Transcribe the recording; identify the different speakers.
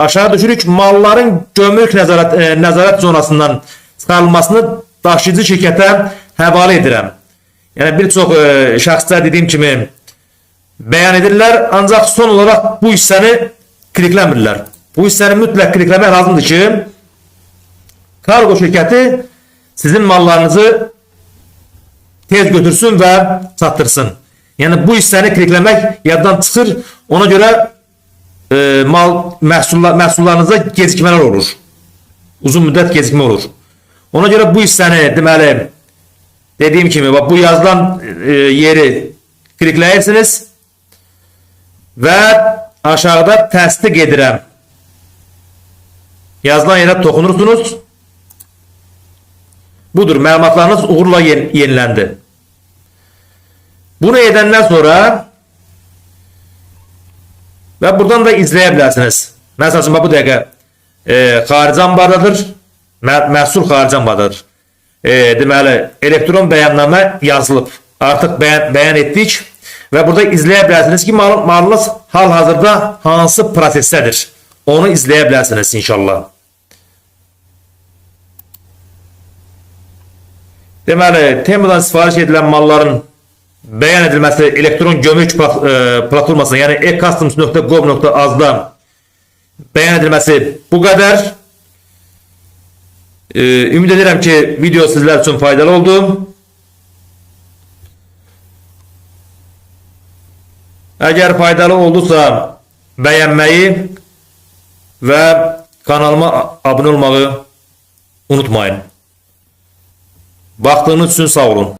Speaker 1: Aşağı düşürük malların gömrük nəzarət zonasından çıxarılmasını daşıyıcı şirkətə həvalə edirəm. Yəni bir çox şəxslər dediyim kimi bəyan edirlər, ancaq son olaraq bu hissəni klikləmirlər. Bu hissəni mütləq klikləmək lazımdır ki, kargo şirkəti sizin mallarınızı tez götürsün və çatdırsın. Yəni bu hissəni klikləmək yaddan çıxır, ona görə məhsullarınızda gecikmələr olur. Uzun müddət gecikmə olur. Ona görə bu hissəni deməli dediyim kimi bu yazılan yeri klikləyirsiniz və aşağıda təsdiq edirəm yazılan yerə toxunursunuz. Budur, məlumatlarınız uğurla yeniləndi. Bunu edəndən sonra və buradan da izləyə bilərsiniz. Məsəl üçün, bu dəqiqə xarici ambardadır, məhsul xarici ambardadır. Deməli, elektron bəyannamə yazılıb. Artıq bəyan etdik və burada izləyə bilərsiniz ki, malınız hal-hazırda hansı prosesdədir. Onu izləyə bilərsiniz inşallah. Deməli, Temudan sifariş edilən malların bəyan edilməsi elektron gömrük platformasına, yəni e-customs.gov.az-da bəyan edilməsi bu qədər. Ümid edirəm ki, video sizlər üçün faydalı oldu. Əgər faydalı oldusa, bəyənməyi və kanalıma abunə olmağı unutmayın. Vaxtınız üçün sağ olun.